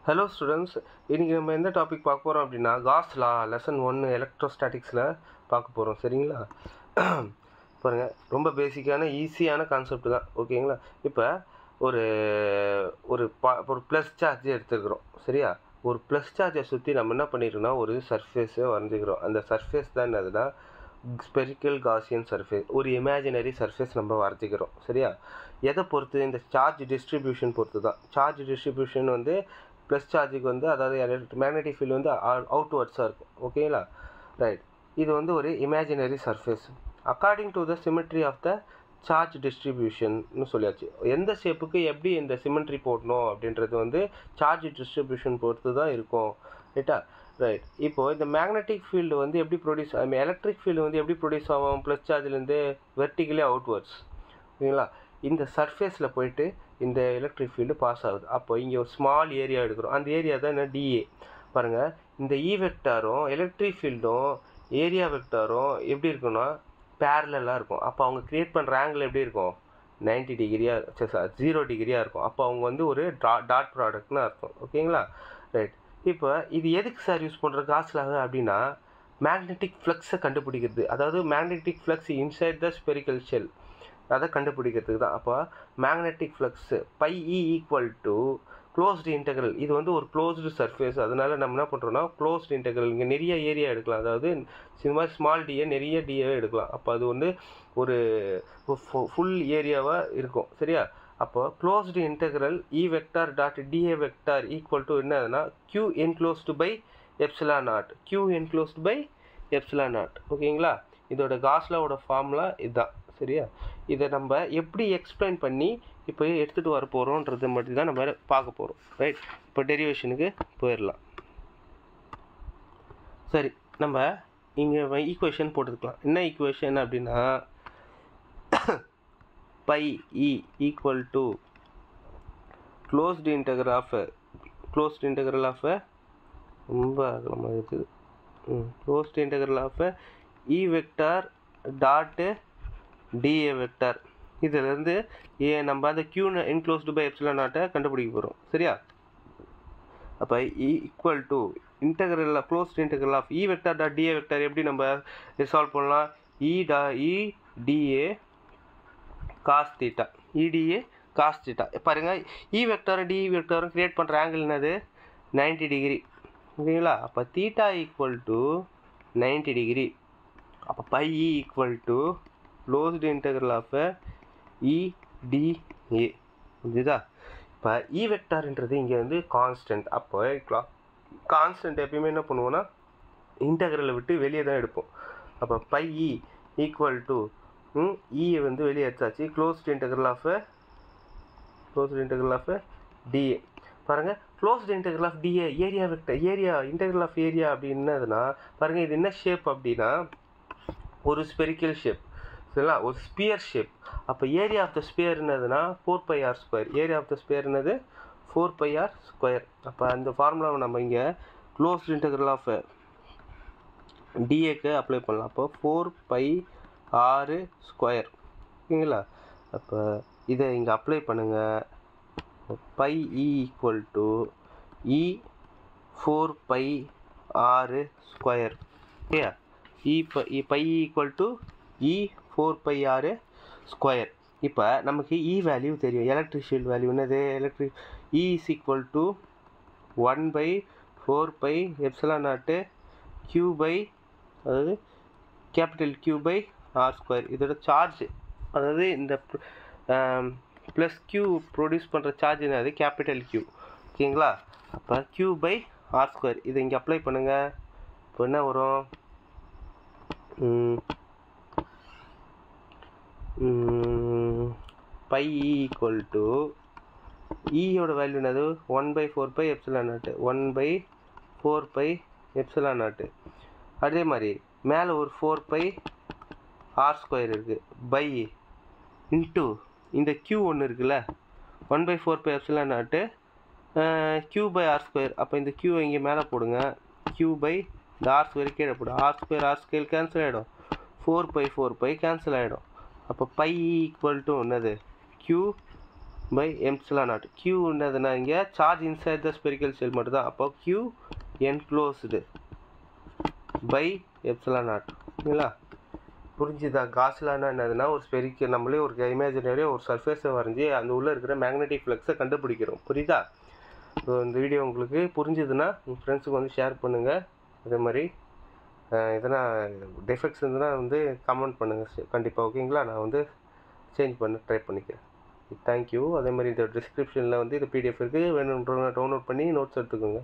Hello students, இன்றைக்கி நம்ம எந்த டாபிக் பார்க்க போகிறோம் அப்படின்னா காஸ் லா லெசன் 1 எலக்ட்ரோஸ்டாட்டிக்ஸில் பார்க்க போகிறோம். சரிங்களா? பாருங்கள், ரொம்ப பேசிக்கான ஈஸியான கான்செப்ட் தான். ஓகேங்களா? இப்போ ஒரு ஒரு ப்ளஸ் சார்ஜ் எடுத்துக்கிறோம். சரியா? ஒரு ப்ளஸ் சார்ஜை சுற்றி நம்ம என்ன பண்ணியிருக்கோம்னா ஒரு சர்ஃபேஸை வரைஞ்சிக்கிறோம். அந்த சர்ஃபேஸ் தான் என்னதுன்னா ஸ்பெரிக்கல் காசியன் சர்ஃபேஸ், ஒரு இமேஜினரி சர்ஃபேஸ் நம்ம வரைஞ்சிக்கிறோம். சரியா? எதை பொறுத்து? இந்த சார்ஜ் டிஸ்ட்ரிபியூஷன் பொறுத்து தான். சார்ஜ் டிஸ்ட்ரிபியூஷன் வந்து ப்ளஸ் சார்ஜுக்கு வந்து, அதாவது மேக்னெட்டிக் ஃபீல்டு வந்து அவுட்வர்ட்ஸாக இருக்கும். ஓகேங்களா? ரைட். இது வந்து ஒரு imaginary surface. According to the symmetry of the charge டிஸ்ட்ரிபியூஷன்னு சொல்லியாச்சு. எந்த ஷேப்புக்கு எப்படி இந்த சிமெட்ரி போடணும் அப்படின்றது வந்து சார்ஜ் டிஸ்ட்ரிபியூஷன் பொறுத்து தான் இருக்கும். ரைட்டா? ரைட். இப்போது இந்த மேக்னெட்டிக் ஃபீல்டு வந்து எப்படி ப்ரொடியூஸ் ஆகும், எலக்ட்ரிக் ஃபீல்டு வந்து எப்படி ப்ரொடியூஸ் ஆகும் ப்ளஸ் சார்ஜ்லேருந்து வெர்டிகலி அவுட்வர்ட்ஸ். ஓகேங்களா? இந்த சர்ஃபேஸில் போயிட்டு இந்த எலக்ட்ரிக் ஃபீல்டு பாஸ் ஆகுது. அப்போ இங்கே ஒரு ஸ்மால் ஏரியா எடுக்கிறோம். அந்த ஏரியா தான் என்ன? டிஏ. பாருங்கள், இந்த இ வெக்டாரும் எலக்ட்ரிக் ஃபீல்டும் ஏரியா வெக்டாரும் எப்படி இருக்குன்னா பேரலாக இருக்கும். அப்போ அவங்க க்ரியேட் பண்ணுற ஆங்கிள் எப்படி இருக்கும்? 90 டிகிரியாக 0 டிகிரியாக இருக்கும். அப்போ அவங்க வந்து ஒரு டாட் ப்ராடக்ட்னு அர்த்தம். ஓகேங்களா? ரைட். இப்போ இது எதுக்கு சார் யூஸ் பண்ணுற காஸ் லா அப்படின்னா மேக்னெட்டிக் ஃப்ளக்ஸை கண்டுபிடிக்கிறது. அதாவது magnetic flux inside the spherical shell, அதை கண்டுபிடிக்கிறதுக்கு தான். அப்போ magnetic flux phi E equal to closed integral. இது வந்து ஒரு க்ளோஸ்டு சர்ஃபேஸ், அதனால நம்ம என்ன பண்ணுறோம்னா க்ளோஸ்டு இன்டெக்ரல். இங்கே நிறைய ஏரியா எடுக்கலாம். அதாவது இந்த மாதிரி ஸ்மால் டிஏ நிறைய டிஏவே எடுக்கலாம். அப்போ அது வந்து ஒரு ஃபுல் ஏரியாவாக இருக்கும். சரியா? அப்போ closed integral E vector dot DA vector equal to என்னதுன்னா Q enclosed by epsilon naught. Q enclosed by epsilon naught. ஓகேங்களா? இதோட காஸ் லாவோட ஃபார்முலா இதுதான். சரியா? இதை நம்ம எப்படி எக்ஸ்பிளைன் பண்ணி இப்போ எடுத்துகிட்டு வர போகிறோன்றது மட்டும் தான் நம்ம பார்க்க போகிறோம். ரைட். இப்போ டெரிவேஷனுக்கு போயிடலாம். சரி, நம்ம இங்கே ஈக்குவேஷன் போட்டுக்கலாம். என்ன ஈக்குவேஷன் அப்படின்னா phi E equal to closed integral of ரொம்ப அகலமாக இருக்குது. Closed integral of E vector dot dA vector. இதிலேருந்து நம்ம அந்த கியூ என்க்ளோஸ்டு பை எப்சிலான் நாட்டை கண்டுபிடிக்க போகிறோம். சரியா? அப்போ equal to integral closed integral of E vector dot DA vector எப்படி நம்ம ரிசால்வ் பண்ணலாம்? E dA cos theta. E dA cos theta. பாருங்கள், இ வெக்டாரும் டிஇ வெக்டாரும் கிரியேட் பண்ணுற ஆங்கிள் என்னது? 90 டிகிரி. ஓகேங்களா? அப்போ தீட்டா ஈக்குவல் டு 90 டிகிரி. அப்போ phi E equal to closed integral of E dA. புரியுதா? இப்போ இ வெக்டார்ன்றது இங்கே வந்து கான்ஸ்டன்ட். அப்போ கான்ஸ்டன்ட் எப்பயுமே என்ன பண்ணுவோன்னா இன்டெக்ரலை விட்டு வெளியே தான் எடுப்போம். அப்போ பை இ ஈக்குவல் டு இயை வந்து வெளியே எடுத்தாச்சு. Closed integral of d A. பாருங்கள், closed integral of d A area vector, area integral of area அப்படின்னதுன்னா பாருங்கள், இது என்ன ஷேப் அப்படின்னா ஒரு ஸ்பெரிக்கல் ஷேப். சரிங்களா? ஒரு ஸ்பியர் ஷேப். அப்போ ஏரியா ஆஃப் த ஸ்பியர் என்னதுன்னா 4πr². Area of the sphere என்னது? 4πr². அப்போ அந்த ஃபார்முலாவை நம்ம இங்கே க்ளோஸ்டு இன்டெக்ரல் ஆஃப் டிஏக்கு அப்ளை பண்ணலாம். அப்போ 4πr². ஓகேங்களா? அப்போ இதை இங்கே அப்ளை பண்ணுங்கள். Phi E equal to E 4πr². ஓகேயா? Phi equal to E 4πr². இப்போ நமக்கு இ வேல்யூ தெரியும். எலக்ட்ரிக் ஃபீல்டு வேல்யூ என்னது? E is equal to 1/4π epsilon naught Q by, அதாவது கேபிட்டல் கியூ பை r². இதோட சார்ஜ், அதாவது இந்த ப்ளஸ் கியூ ப்ரொடியூஸ் பண்ணுற சார்ஜ் என்னது? Capital Q. ஓகேங்களா? அப்போ கியூ பை r². இதை இங்கே அப்ளை பண்ணுங்கள். இப்போ என்ன வரும்? பை இ ஈக்குவல் டு இயோட வேல்யூ என்னது? 1/4π எப்சிலான் நாட்டு. 1/4π எப்சிலான் நாட்டு. அதே மாதிரி மேலே ஒரு 4πr² இருக்குது. பை இன்ட்டு இந்த க்யூ ஒன்று இருக்குல்ல, 1/4π எப்சிலான் நாட்டு க்யூ பை r². அப்போ இந்த க்யூ இங்கே மேலே போடுங்க. க்யூ பை இந்த r² கீழே போடும். r² கேன்சல் ஆகிடும். 4π கேன்சல் ஆகிடும். அப்போ பை ஈக்குவல் டு என்னது? Q by epsilon naught. க்யூன்றதுனா இங்கே charge inside the spherical shell மட்டும் தான். அப்போ Q enclosed by epsilon naught. ஓகேங்களா? புரிஞ்சுதா? காஸ்லானா என்னதுன்னா ஒரு ஸ்பெரிக்கல், நம்மளே ஒரு இமேஜினரியாக ஒரு சர்ஃபேஸை வரைஞ்சி அந்த உள்ளே இருக்கிற மேக்னெட்டிக் ஃப்ளக்ஸை கண்டுபிடிக்கிறோம். புரியுதா? ஸோ இந்த வீடியோ உங்களுக்கு புரிஞ்சுதுன்னா உங்கள் ஃப்ரெண்ட்ஸுக்கு வந்து ஷேர் பண்ணுங்கள். அதே மாதிரி எதனா டிஃபெக்ட்ஸ் இருந்ததுன்னா வந்து கமெண்ட் பண்ணுங்கள் கண்டிப்பாக. ஓகேங்களா? நான் வந்து சேஞ்ச் பண்ண ட்ரை பண்ணிக்கிறேன். தேங்க்யூ. அதே மாதிரி இந்த டிஸ்கிரிப்ஷனில் வந்து இந்த பிடிஎஃப் இருக்குது, வேணுன்றவங்க டவுன்லோட் பண்ணி நோட்ஸ் எடுத்துக்கோங்க.